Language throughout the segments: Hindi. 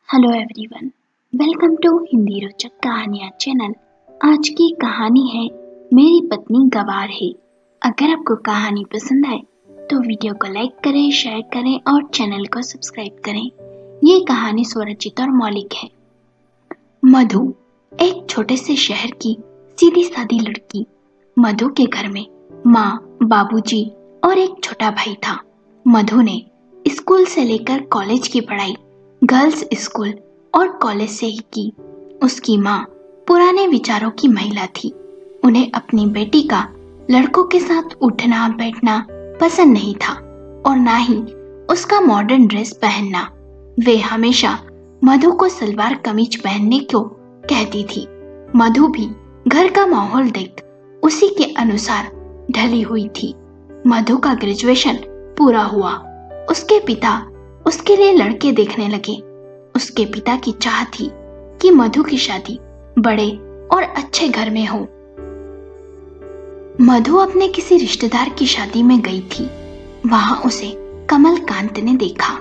Hello everyone, welcome to Hindi रोचक कहानियाँ चैनल। आज की कहानी है मेरी पत्नी गवार है। अगर आपको कहानी पसंद आए तो वीडियो को लाइक करें, शेयर करें और चैनल को सब्सक्राइब करें। ये कहानी स्वरचित और मौलिक है। मधु एक छोटे से शहर की सीधी सादी लड़की। मधु के घर में माँ, बाबूजी और एक छोटा भाई था। मधु ने स्कूल से लेकर कॉलेज की पढ़ाई गर्ल्स स्कूल और कॉलेज से ही की। उसकी माँ पुराने विचारों की महिला थी। उन्हें अपनी बेटी का लड़कों के साथ उठना बैठना पसंद नहीं था और ना ही उसका मॉडर्न ड्रेस पहनना। वे हमेशा मधु को सलवार कमीज पहनने को कहती थी। मधु भी घर का माहौल देख उसी के अनुसार ढली हुई थी। मधु का ग्रेजुएशन पूरा हुआ। उसके पिता उसके लिए लड़के देखने लगे। उसके पिता की चाह थी कि मधु की शादी बड़े और अच्छे घर में हो। मधु अपने किसी रिश्तेदार की शादी में गई थी। वहां उसे कमलकांत ने देखा।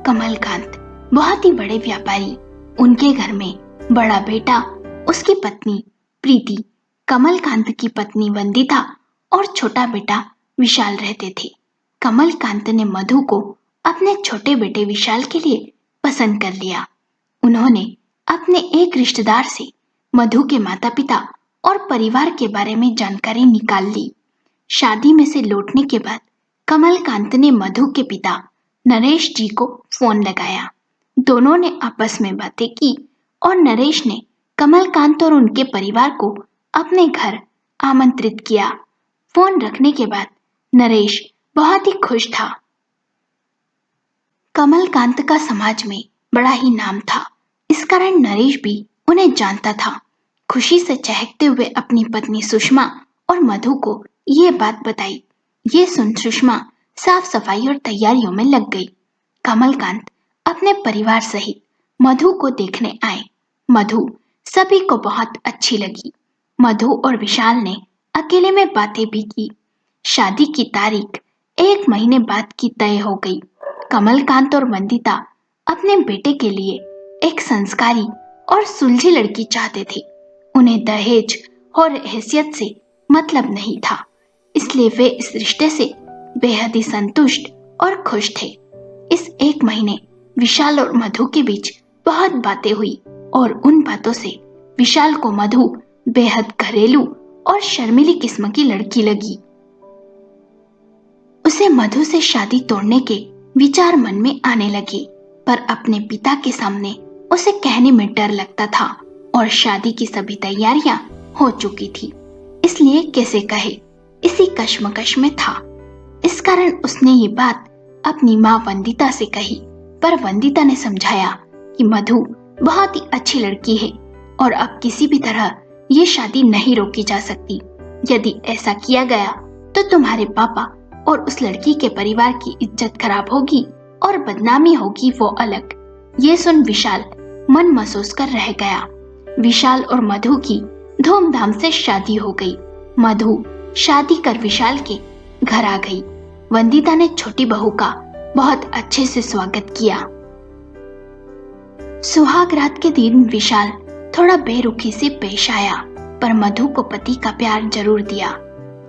कमलकांत बहुत ही बड़े व्यापारी। उनके घर में बड़ा बेटा, उसकी पत्नी प्रीति, कमलकांत की पत्नी वंदिता और छोटा बेटा विशाल रहते थे। कमलकांत ने मधु को अपने छोटे बेटे विशाल के लिए पसंद कर लिया। उन्होंने अपने एक रिश्तेदार से मधु के माता पिता और परिवार के बारे में जानकारी निकाल ली। शादी में से लौटने के बाद कमलकांत ने मधु के पिता नरेश जी को फोन लगाया। दोनों ने आपस में बातें की और नरेश ने कमलकांत और उनके परिवार को अपने घर आमंत्रित किया। फोन रखने के बाद नरेश बहुत ही खुश था। कमलकांत का समाज में बड़ा ही नाम था। इस कारण नरेश भी उन्हें जानता था। खुशी से चहकते हुए अपनी पत्नी सुषमा और मधु को ये बात बताई। ये सुन सुषमा साफ सफाई और तैयारियों में लग गई। कमलकांत अपने परिवार सहित मधु को देखने आए। मधु सभी को बहुत अच्छी लगी। मधु और विशाल ने अकेले में बातें भी की। शादी की तारीख 1 महीने बाद की तय हो गई। कमलकांत और वंदिता अपने बेटे के लिए एक संस्कारी और सुलझी लड़की चाहते थे। उन्हें दहेज और हैसियत से मतलब नहीं था, इसलिए वे इस रिश्ते से बेहद ही संतुष्ट और खुश थे। इस 1 महीने विशाल और मधु के बीच बहुत बातें हुई और उन बातों से विशाल को मधु बेहद घरेलू और शर्मीली किस्म की लड़की लगी। उसे मधु से शादी तोड़ने के विचार मन में आने लगे, पर अपने पिता के सामने उसे कहने में डर लगता था और शादी की सभी तैयारियां हो चुकी थी, इसलिए कैसे कहे, इसी कश्मकश में था। इस कारण उसने ये बात अपनी माँ वंदिता से कही, पर वंदिता ने समझाया कि मधु बहुत ही अच्छी लड़की है और अब किसी भी तरह ये शादी नहीं रोकी जा सकती। यदि ऐसा किया गया तो तुम्हारे पापा और उस लड़की के परिवार की इज्जत खराब होगी और बदनामी होगी वो अलग। ये सुन विशाल मन महसूस कर रह गया। विशाल और मधु की धूमधाम से शादी हो गई। मधु शादी कर विशाल के घर आ गई। वंदिता ने छोटी बहू का बहुत अच्छे से स्वागत किया। सुहाग रात के दिन विशाल थोड़ा बेरुखी से पेश आया, पर मधु को पति का प्यार जरूर दिया।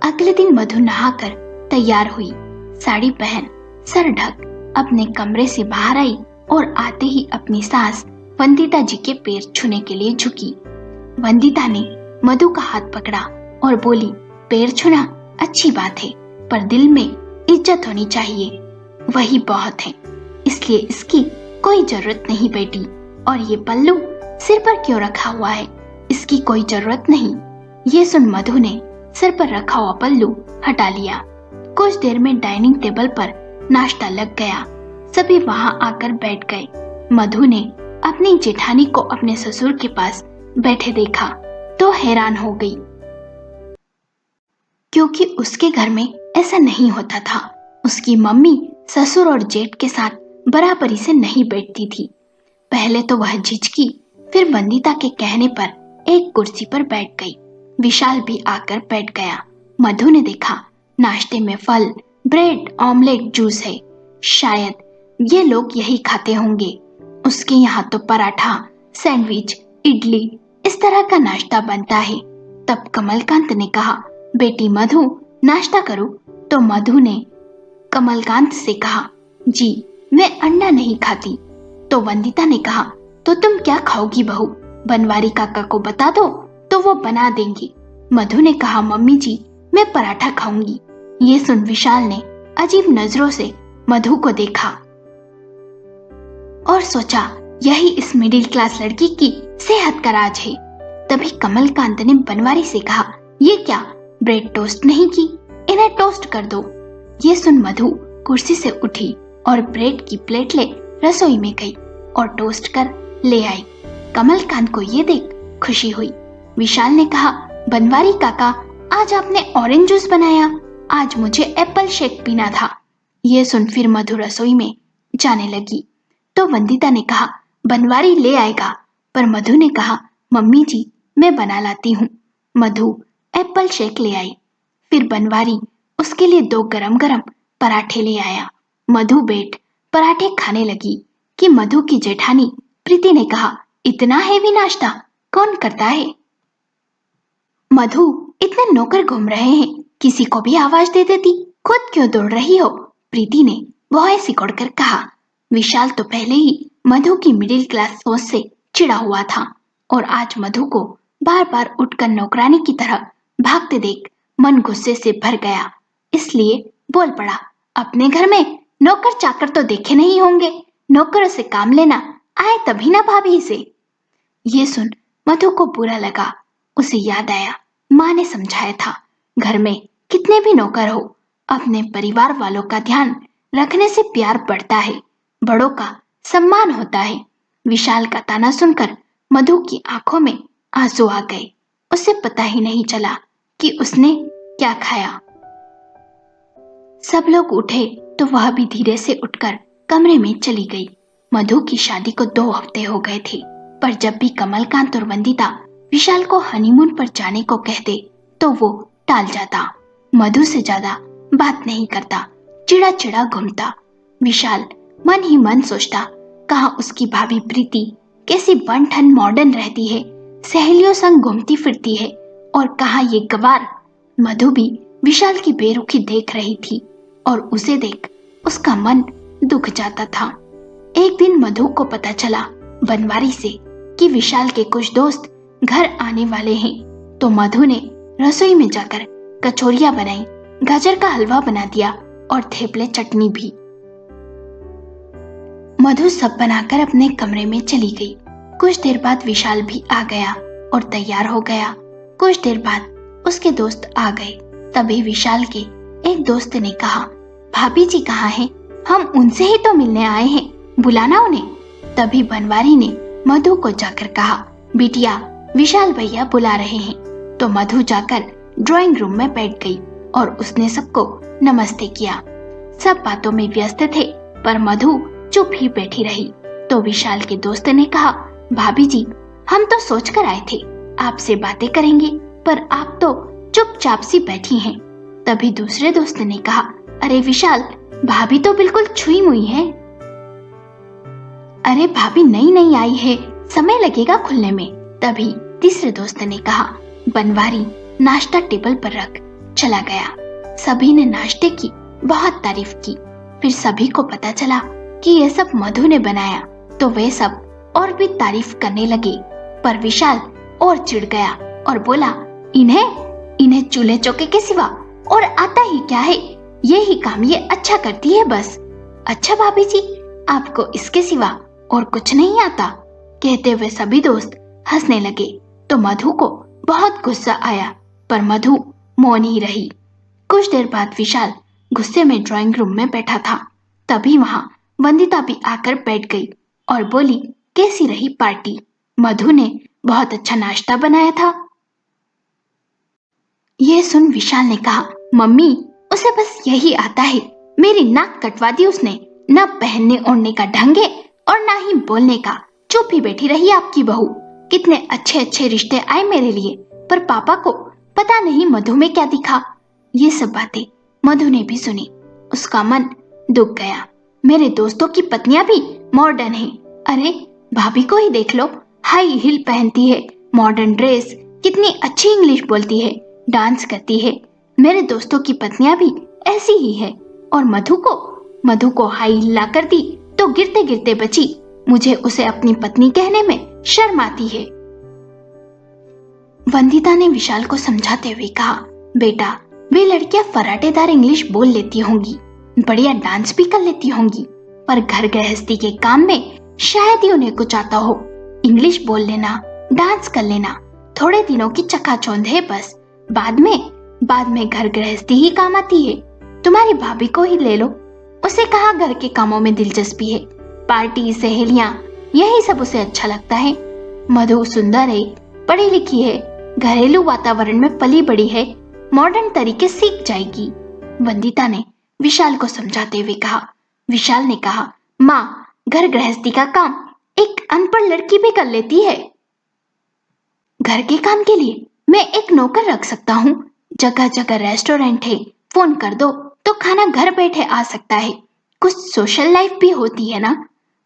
अगले दिन मधु नहाकर तैयार हुई, साड़ी पहन सर ढक अपने कमरे से बाहर आई और आते ही अपनी सास वंदिता जी के पैर छूने के लिए झुकी। वंदिता ने मधु का हाथ पकड़ा और बोली, पैर छूना अच्छी बात है, पर दिल में इज्जत होनी चाहिए, वही बहुत है, इसलिए इसकी कोई जरूरत नहीं बेटी। और ये पल्लू सिर पर क्यों रखा हुआ है, इसकी कोई जरूरत नहीं। ये सुन मधु ने सिर पर रखा हुआ पल्लू हटा लिया। कुछ देर में डाइनिंग टेबल पर नाश्ता लग गया। सभी वहां आकर बैठ गए। मधु ने अपनी जेठानी को अपने ससुर के पास बैठे देखा तो हैरान हो गई, क्योंकि उसके घर में ऐसा नहीं होता था। उसकी मम्मी ससुर और जेठ के साथ बराबरी से नहीं बैठती थी। पहले तो वह झिझकी, फिर वंदिता के कहने पर एक कुर्सी पर बैठ गई। विशाल भी आकर बैठ गया। मधु ने देखा नाश्ते में फल, ब्रेड, ऑमलेट, जूस है। शायद ये लोग यही खाते होंगे। उसके यहाँ तो पराठा, सैंडविच, इडली इस तरह का नाश्ता बनता है। तब कमलकांत ने कहा, बेटी मधु नाश्ता करो। तो मधु ने कमलकांत से कहा, जी मैं अंडा नहीं खाती। तो वंदिता ने कहा, तो तुम क्या खाओगी बहू? बनवारी काका को बता दो तो वो बना देंगे। मधु ने कहा, मम्मी जी मैं पराठा खाऊंगी। ये सुन विशाल ने अजीब नजरों से मधु को देखा और सोचा यही इस मिडिल क्लास लड़की की सेहत का राज है। तभी कमलकांत ने बनवारी से कहा, ये क्या ब्रेड टोस्ट नहीं की? इन्हें टोस्ट कर दो। ये सुन मधु कुर्सी से उठी और ब्रेड की प्लेट ले रसोई में गई और टोस्ट कर ले आई। कमलकांत को ये देख खुशी हुई। विशाल ने कहा, बनवारी काका आज आपने ऑरेंज जूस बनाया, आज मुझे एप्पल शेक पीना था। ये सुन फिर मधु रसोई में जाने लगी। तो वंदिता ने कहा, बनवारी ले आएगा, पर मधु ने कहा, मम्मी जी मैं बना लाती हूँ। मधु एप्पल शेक ले आई। फिर बनवारी उसके लिए 2 गरम गरम पराठे ले आया। मधु बैठ पराठे खाने लगी कि मधु की जेठानी प्रीति ने कहा, इतना हेवी नाश्ता कौन करता है? मधु इतने नौकर घूम रहे हैं, किसी को भी आवाज दे देती, खुद क्यों दौड़ रही हो? प्रीति ने भौहें सिकोड़कर कहा। विशाल तो पहले ही मधु की मिडिल क्लास सोच से चिढ़ा हुआ था और आज मधु को बार बार उठकर नौकरानी की तरह भागते देख मन गुस्से से भर गया। इसलिए बोल पड़ा, अपने घर में नौकर चाकर तो देखे नहीं होंगे, नौकरों से काम लेना आए तभी ना भाभी से। ये सुन मधु को बुरा लगा। उसे याद आया माँ ने समझाया था, घर में कितने भी नौकर हो, अपने परिवार वालों का ध्यान रखने से प्यार बढ़ता है, बड़ों का सम्मान होता है। विशाल का ताना सुनकर मधु की आंखों में आंसू आ गए। उसे पता ही नहीं चला कि उसने क्या खाया। सब लोग उठे तो वह भी धीरे से उठकर कमरे में चली गई। मधु की शादी को 2 हफ्ते हो गए थे, पर जब भी कमलकांत और वंदिता विशाल को हनीमून पर जाने को कहते तो वो टाल जाता। मधु से ज्यादा बात नहीं करता, चिड़ा चिड़ा घूमता। विशाल मन ही मन सोचता, कहाँ उसकी भाभी प्रीति कैसी बन ठन मॉडर्न रहती है, सहेलियों संग घूमती फिरती है, और कहाँ ये गवार मधु भी विशाल की बेरुखी देख रही थी और उसे देख उसका मन दुख जाता था। एक दिन मधु को पता चला बनवारी से कि विशाल के कुछ दोस्त घर आने वाले हैं, तो मधु ने रसोई में जाकर कचौरियां बनाई, गाजर का हलवा बना दिया और थेपले चटनी भी। मधु सब बनाकर अपने कमरे में चली गई। कुछ देर बाद विशाल भी आ गया और तैयार हो गया। कुछ देर बाद उसके दोस्त आ गए। तभी विशाल के एक दोस्त ने कहा, भाभी जी कहाँ हैं? हम उनसे ही तो मिलने आए हैं, बुलाना उन्हें। तभी बनवारी ने मधु को जाकर कहा, बिटिया विशाल भैया बुला रहे हैं। तो मधु जाकर ड्राइंग रूम में बैठ गई और उसने सबको नमस्ते किया। सब बातों में व्यस्त थे, पर मधु चुप ही बैठी रही। तो विशाल के दोस्त ने कहा, भाभी जी हम तो सोच कर आए थे आपसे बातें करेंगे, पर आप तो चुपचाप सी बैठी हैं। तभी दूसरे दोस्त ने कहा, अरे विशाल भाभी तो बिल्कुल छुई मुई है। अरे भाभी नई नई आई है, समय लगेगा खुलने में। तभी तीसरे दोस्त ने कहा, बनवारी नाश्ता टेबल पर रख चला गया। सभी ने नाश्ते की बहुत तारीफ की। फिर सभी को पता चला कि यह सब मधु ने बनाया, तो वे सब और भी तारीफ करने लगे। पर विशाल और चिढ़ गया और बोला, इन्हें चूल्हे चौके के सिवा और आता ही क्या है, ये ही काम ये अच्छा करती है बस। अच्छा भाभी जी आपको इसके सिवा और कुछ नहीं आता? कहते हुए सभी दोस्त हंसने लगे। तो मधु को बहुत गुस्सा आया, पर मधु मौन ही रही। कुछ देर बाद विशाल गुस्से में ड्राइंग रूम में बैठा था। तभी वहां वंदिता भी आकर बैठ गई और बोली, कैसी रही पार्टी? मधु ने बहुत अच्छा नाश्ता बनाया था। यह सुन विशाल ने कहा, मम्मी उसे बस यही आता है, मेरी नाक कटवा दी उसने, ना पहनने ओढ़ने का ढंग है और ना ही बोलने का। चुप ही बैठी रही आपकी बहू। कितने अच्छे अच्छे रिश्ते आए मेरे लिए, पर पापा को पता नहीं मधु में क्या दिखा। ये सब बातें मधु ने भी सुनी। उसका मन दुख गया। मेरे दोस्तों की पत्नियां भी मॉडर्न हैं, अरे भाभी को ही देख लो, हाई हील पहनती है, मॉडर्न ड्रेस, कितनी अच्छी इंग्लिश बोलती है, डांस करती है। मेरे दोस्तों की पत्नियां भी ऐसी ही है। और मधु को हाई हील ला कर दी तो गिरते गिरते बची। मुझे उसे अपनी पत्नी कहने में शर्म आती है। वंदिता ने विशाल को समझाते हुए कहा, बेटा, वे लड़कियां फराटेदार इंग्लिश बोल लेती होंगी, बढ़िया डांस भी कर लेती होंगी, पर घर गृहस्थी के काम में शायद ही उन्हें कुछ आता हो। इंग्लिश बोल लेना, डांस कर लेना थोड़े दिनों की चकाचौंध है बस। बाद में घर गृहस्थी ही काम आती है। तुम्हारी भाभी को ही ले लो, उसे कहाँ घर के कामों में दिलचस्पी है। पार्टी, सहेलियां, यही सब उसे अच्छा लगता है। मधु सुंदर है, पढ़ी लिखी है, घरेलू वातावरण में पली बड़ी है, मॉडर्न तरीके सीख जाएगी। वंदिता ने विशाल को समझाते हुए कहा। विशाल ने कहा, माँ, घर गृहस्थी का काम एक अनपढ़ लड़की भी कर लेती है। घर के काम के लिए मैं एक नौकर रख सकता हूँ। जगह जगह रेस्टोरेंट है, फोन कर दो तो खाना घर बैठे आ सकता है। कुछ सोशल लाइफ भी होती है ना।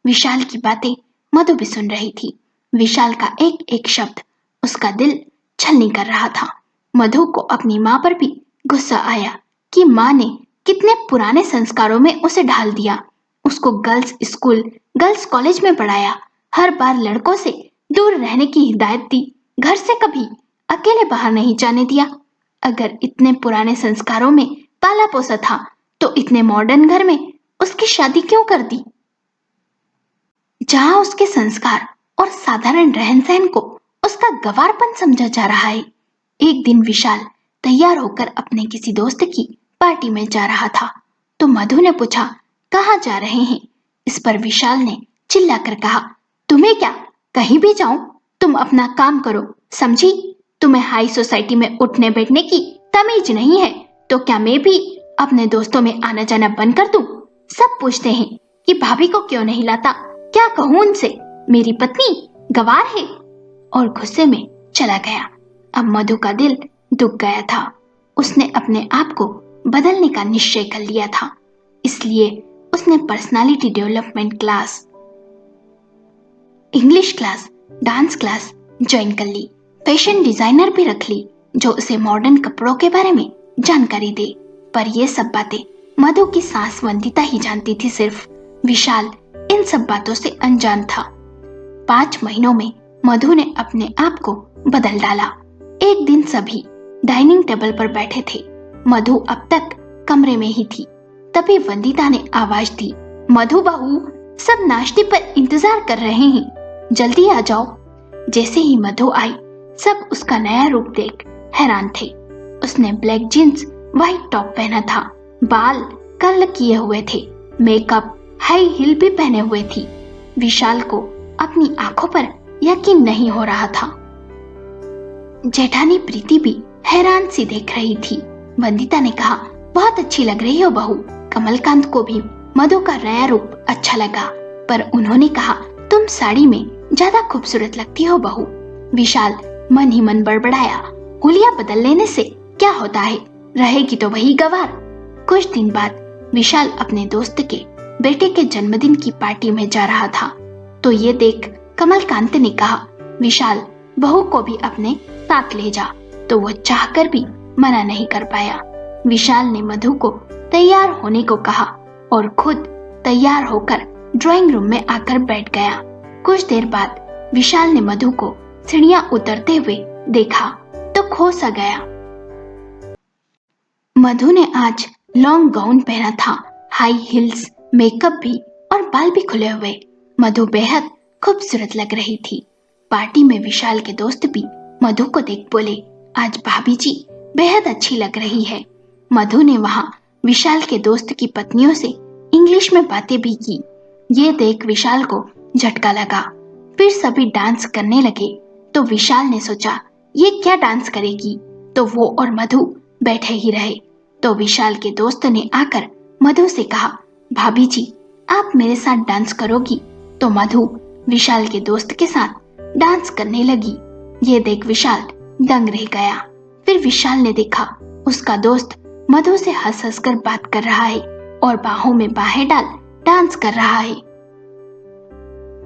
विशाल की बातें मधु भी सुन रही थी। विशाल का एक एक शब्द उसका दिल छलनी कर रहा था। मधु को अपनी माँ पर भी गुस्सा आया कि माँ ने कितने पुराने संस्कारों में उसे ढाल दिया। उसको गर्ल्स स्कूल, गर्ल्स कॉलेज में पढ़ाया, हर बार लड़कों से दूर रहने की हिदायत दी, घर से कभी अकेले बाहर नहीं जाने दिया। अगर इतने पुराने संस्कारों में पाला पोसा था तो इतने मॉडर्न घर में उसकी शादी क्यों कर दी, जहां उसके संस्कार और साधारण रहन सहन को उसका गंवारपन समझा जा रहा है। एक दिन विशाल तैयार होकर अपने किसी दोस्त की पार्टी में जा रहा था तो मधु ने पूछा, कहाँ जा रहे हैं। इस पर विशाल ने चिल्लाकर कहा, तुम्हें क्या, कहीं भी जाऊं, तुम अपना काम करो, समझी। तुम्हें हाई सोसाइटी में उठने बैठने की तमीज नहीं है तो क्या मैं भी अपने दोस्तों में आना जाना बंद कर दूं। सब पूछते हैं कि भाभी को क्यों नहीं लाता, क्या कहूं उनसे, मेरी पत्नी गवार है। और गुस्से में चला गया। अब मधु का दिल दुख गया था। उसने अपने आप को बदलने का निश्चय कर लिया था। इसलिए उसने personality development class, English class, dance class join कर ली। फैशन डिजाइनर भी रख ली जो उसे मॉडर्न कपड़ों के बारे में जानकारी दे। पर ये सब बातें मधु की सास वंदिता ही जानती थी। सिर्फ विशाल इन सब बातों से अनजान था। 5 महीनों में मधु ने अपने आप को बदल डाला। एक दिन सभी डाइनिंग टेबल पर बैठे थे। मधु अब तक कमरे में ही थी। तभी वंदिता ने आवाज दी, मधु बहू, सब नाश्ते पर इंतजार कर रहे हैं, जल्दी आ जाओ। जैसे ही मधु आई, सब उसका नया रूप देख हैरान थे। उसने ब्लैक जींस, व्हाइट टॉप पहना था, बाल कर्ल किए हुए थे, मेकअप, हाई हील भी पहने हुए थी। विशाल को अपनी आंखों पर यकीन नहीं हो रहा था। जेठानी प्रीति भी हैरान सी देख रही थी। वंदिता ने कहा, बहुत अच्छी लग रही हो बहू। कमलकांत को भी मधु का नया रूप अच्छा लगा, पर उन्होंने कहा, तुम साड़ी में ज्यादा खूबसूरत लगती हो बहू। विशाल मन ही मन बड़बड़ाया, हुलिया बदल लेने से क्या होता है, रहेगी तो वही गवार। कुछ दिन बाद विशाल अपने दोस्त के बेटे के जन्मदिन की पार्टी में जा रहा था तो ये देख कमलकांत ने कहा, विशाल, बहू को भी अपने साथ ले जा। तो वो चाहकर भी मना नहीं कर पाया। विशाल ने मधु को तैयार होने को कहा और खुद तैयार होकर ड्राइंग रूम में आकर बैठ गया। कुछ देर बाद विशाल ने मधु को सीढ़ियां उतरते हुए देखा तो खो सा गया। मधु ने आज लॉन्ग गाउन पहना था, हाई हील्स, मेकअप भी और बाल भी खुले हुए। मधु बेहद खूबसूरत लग रही थी। पार्टी में विशाल के दोस्त भी मधु को देख बोले, आज भाभी जी बेहद अच्छी लग रही है। मधु ने वहां विशाल के दोस्त की पत्नियों से इंग्लिश में बातें भी की। ये देख विशाल को झटका लगा। फिर सभी डांस करने लगे तो विशाल ने सोचा, ये क्या डांस करेगी, तो वो और मधु बैठे ही रहे। तो विशाल के दोस्त ने आकर मधु से कहा, भाभी जी आप मेरे साथ डांस करोगी। तो मधु विशाल के दोस्त के साथ डांस करने लगी। ये देख विशाल दंग रह गया। फिर विशाल ने देखा उसका दोस्त मधु से हंस हंस कर बात कर रहा है और बाहों में बाहें डाल डांस कर रहा है।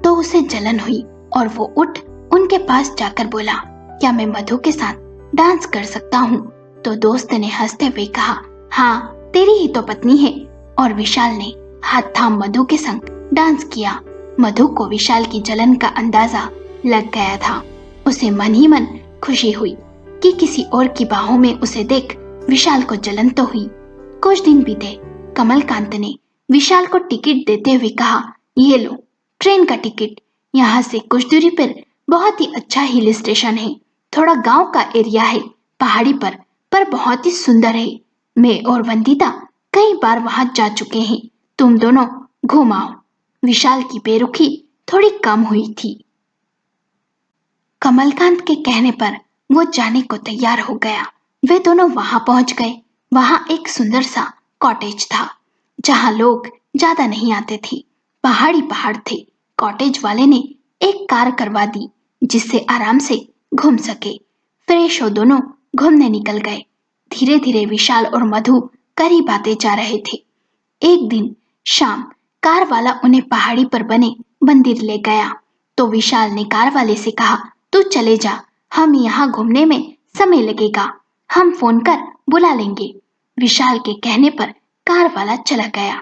तो उसे जलन हुई और वो उठ उनके पास जाकर बोला, क्या मैं मधु के साथ डांस कर सकता हूँ? तो दोस्त ने हंसते हुए कहा, हाँ, तेरी ही तो पत्नी है। और विशाल ने हाथ थाम मधु के संग डांस किया। मधु को विशाल की जलन का अंदाजा लग गया था। उसे मन ही मन खुशी हुई कि किसी और की बाहों में उसे देख विशाल को जलन तो हुई। कुछ दिन बीते। कमलकांत ने विशाल को टिकट देते हुए कहा, ये लो ट्रेन का टिकट। यहाँ से कुछ दूरी पर बहुत ही अच्छा हिल स्टेशन है। थोड़ा गांव का एरिया है, पहाड़ी पर बहुत ही सुंदर है। मैं और वंदिता कई बार वहां जा चुके हैं। तुम दोनों घूम आओ। विशाल की बेरुखी थोड़ी कम हुई थी। कमलकांत के कहने पर वो जाने को तैयार हो गया। वे दोनों वहां पहुंच गए। वहां एक सुंदर सा कॉटेज था जहां लोग ज्यादा नहीं आते थे। पहाड़ थे। कॉटेज वाले ने एक कार करवा दी जिससे आराम से घूम सके। फ्रेश हो दोनों घूमने निकल गए। धीरे धीरे विशाल और मधु करीब आते जा रहे थे। एक दिन शाम कार वाला उन्हें पहाड़ी पर बने मंदिर ले गया। तो विशाल ने कार वाले से कहा, तू चले जा, हम यहाँ घूमने में समय लगेगा, हम फोन कर बुला लेंगे। विशाल के कहने पर कार वाला चला गया।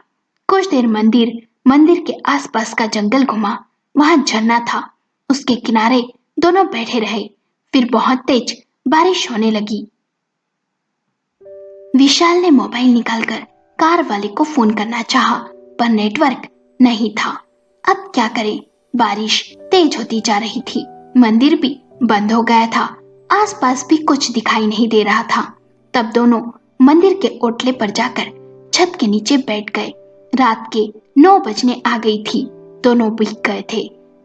कुछ देर मंदिर के आसपास का जंगल घुमा। वहां झरना था, उसके किनारे दोनों बैठे रहे। फिर बहुत तेज बारिश होने लगी। विशाल ने मोबाइल निकालकर कार वाले को फोन करना चाहा, पर नेटवर्क नहीं था। अब क्या करें? बारिश तेज होती जा रही थी। मंदिर भी बंद हो गया था। आसपास भी कुछ दिखाई नहीं दे रहा था। तब दोनों मंदिर के ओटले पर जाकर छत के नीचे बैठ गए। रात के 9 बजने आ गई थी। दोनों भीग गए थे।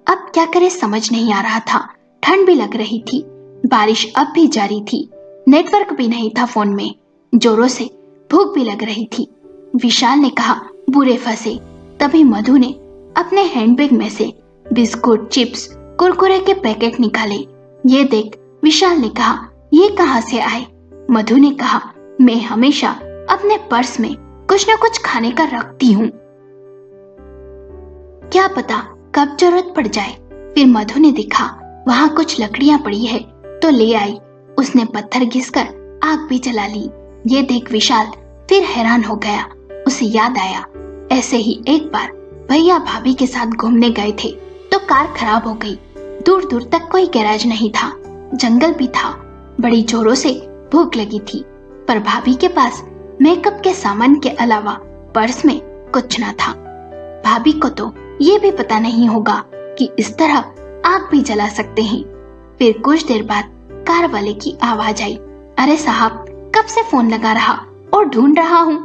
अब क्या करें समझ नहीं आ रहा था। ठंड भी लग रही थी। बारिश अब भी जारी थी। नेटवर्क भी नहीं था फोन में। जोरों से भूख भी लग रही थी। विशाल ने कहा, बुरे फंसे। तभी मधु ने अपने हैंडबैग में से बिस्कुट, चिप्स, कुरकुरे के पैकेट निकाले। ये देख विशाल ने कहा, ये कहाँ से आए? मधु ने कहा, मैं हमेशा अपने पर्स में कुछ न कुछ खाने का रखती हूँ, क्या पता कब जरूरत पड़ जाए। फिर मधु ने देखा वहाँ कुछ लकड़ियाँ पड़ी है तो ले आई। उसने पत्थर घिसकर आग भी जला ली। ये देख विशाल फिर हैरान हो गया। उसे याद आया, ऐसे ही एक बार भैया भाभी के साथ घूमने गए थे तो कार खराब हो गई। दूर दूर तक कोई गैराज नहीं था, जंगल भी था। बड़ी जोरों से भूख लगी थी, पर भाभी के पास मेकअप के सामान के अलावा पर्स में कुछ न था। भाभी को तो ये भी पता नहीं होगा कि इस तरह आग भी जला सकते हैं। फिर कुछ देर बाद कार वाले की आवाज आई, अरे साहब, कब से फोन लगा रहा और ढूंढ रहा हूँ।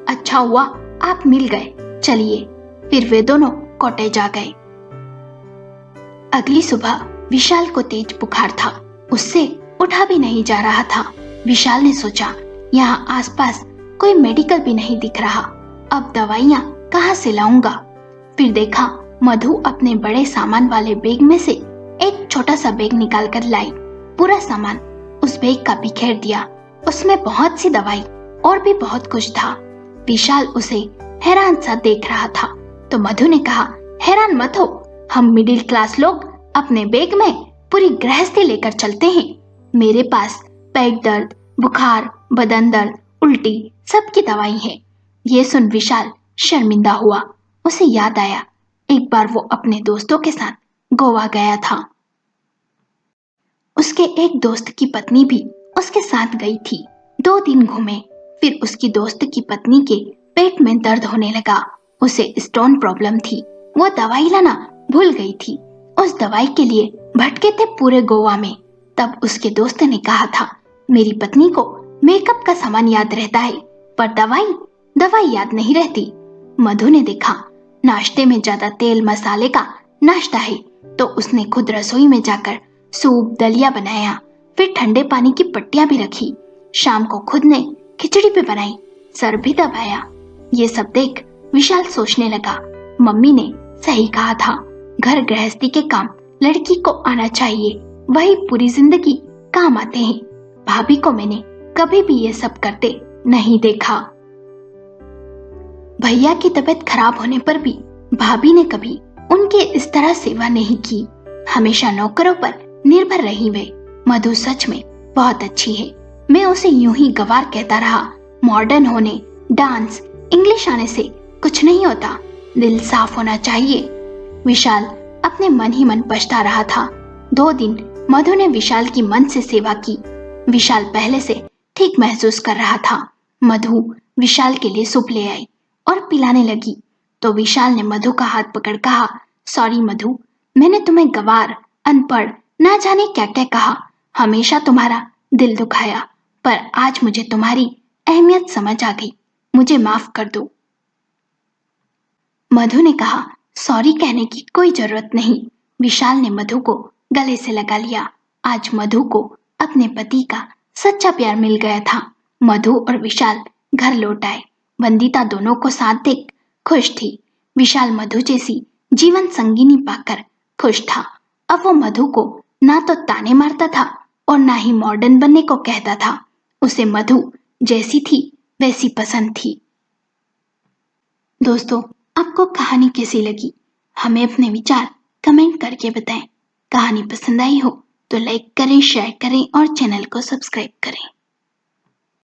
अच्छा हुआ आप मिल गए, चलिए। फिर वे दोनों कॉटेज आ गए। अगली सुबह विशाल को तेज बुखार था। उससे उठा भी नहीं जा रहा था। विशाल ने सोचा, यहाँ आसपास कोई मेडिकल भी नहीं दिख रहा, अब दवाइयाँ कहाँ से लाऊंगा। फिर देखा मधु अपने बड़े सामान वाले बैग में से एक छोटा सा बैग निकाल कर लाई। पूरा सामान उस बैग का बिखेर दिया। उसमें बहुत सी दवाई और भी बहुत कुछ था। विशाल उसे हैरान सा देख रहा था तो मधु ने कहा, हैरान मत हो, हम मिडिल क्लास लोग अपने बैग में पूरी गृहस्थी लेकर चलते हैं। मेरे पास पेट दर्द, बुखार, बदन दर्द, उल्टी सबकी दवाई है। ये सुन विशाल शर्मिंदा हुआ। उसे याद आया एक बार वो अपने दोस्तों के साथ गोवा गया था। उसके एक दोस्त की पत्नी भी उसके साथ गई थी। 2 दिन घूमे। फिर उसकी दोस्त की पत्नी के पेट में दर्द होने लगा। उसे स्टोन प्रॉब्लम थी। वो दवाई लाना भूल गई थी। उस दवाई के लिए भटके थे पूरे गोवा में। तब उसके दोस्त ने कहा था, मेरी पत्नी को मेकअप का सामान याद रहता है, पर दवाई याद नहीं रहती। मधु ने देखा नाश्ते में ज्यादा तेल मसाले का नाश्ता है, तो उसने खुद रसोई में जाकर सूप, दलिया बनाया। फिर ठंडे पानी की पट्टियां भी रखी। शाम को खुद ने खिचड़ी भी बनाई, सर भी दबाया। ये सब देख विशाल सोचने लगा, मम्मी ने सही कहा था, घर गृहस्थी के काम लड़की को आना चाहिए, वही पूरी जिंदगी काम आते हैं। भाभी को मैंने कभी भी ये सब करते नहीं देखा। भैया की तबीयत खराब होने पर भी भाभी ने कभी उनके इस तरह सेवा नहीं की। हमेशा नौकरों पर निर्भर रही वे। मधु सच में बहुत अच्छी है। मैं उसे यूं ही गवार कहता रहा। मॉडर्न होने, डांस, इंग्लिश आने से कुछ नहीं होता। दिल साफ होना चाहिए। विशाल अपने मन ही मन पछता रहा था। 2 दिन मधु ने विशाल की मन से सेवा की। विशाल पहले से ठीक महसूस कर रहा था। मधु विशाल के लिए सूप ले आई और पिलाने लगी तो विशाल ने मधु का हाथ पकड़ कहा, सॉरी मधु, मैंने तुम्हें गवार, अनपढ़, ना जाने क्या क्या कहा। हमेशा तुम्हारा दिल दुखाया, पर आज मुझे तुम्हारी अहमियत समझ आ गई। मुझे माफ कर दो। मधु ने कहा, सॉरी कहने की कोई जरूरत नहीं। विशाल ने मधु को गले से लगा लिया। आज मधु को अपने पति का सच्चा प्यार मिल गया था। मधु और विशाल घर लौट आए। वंदिता दोनों को साथ देख खुश थी। विशाल मधु जैसी जीवन संगिनी पाकर खुश था। अब वो मधु को ना तो ताने मारता था और ना ही मॉडर्न बनने को कहता था। उसे मधु जैसी थी वैसी पसंद थी। दोस्तों, आपको कहानी कैसी लगी? हमें अपने विचार कमेंट करके बताएं। कहानी पसंद आई हो तो लाइक करें, शेयर करें और चैनल को सब्सक्राइब करें।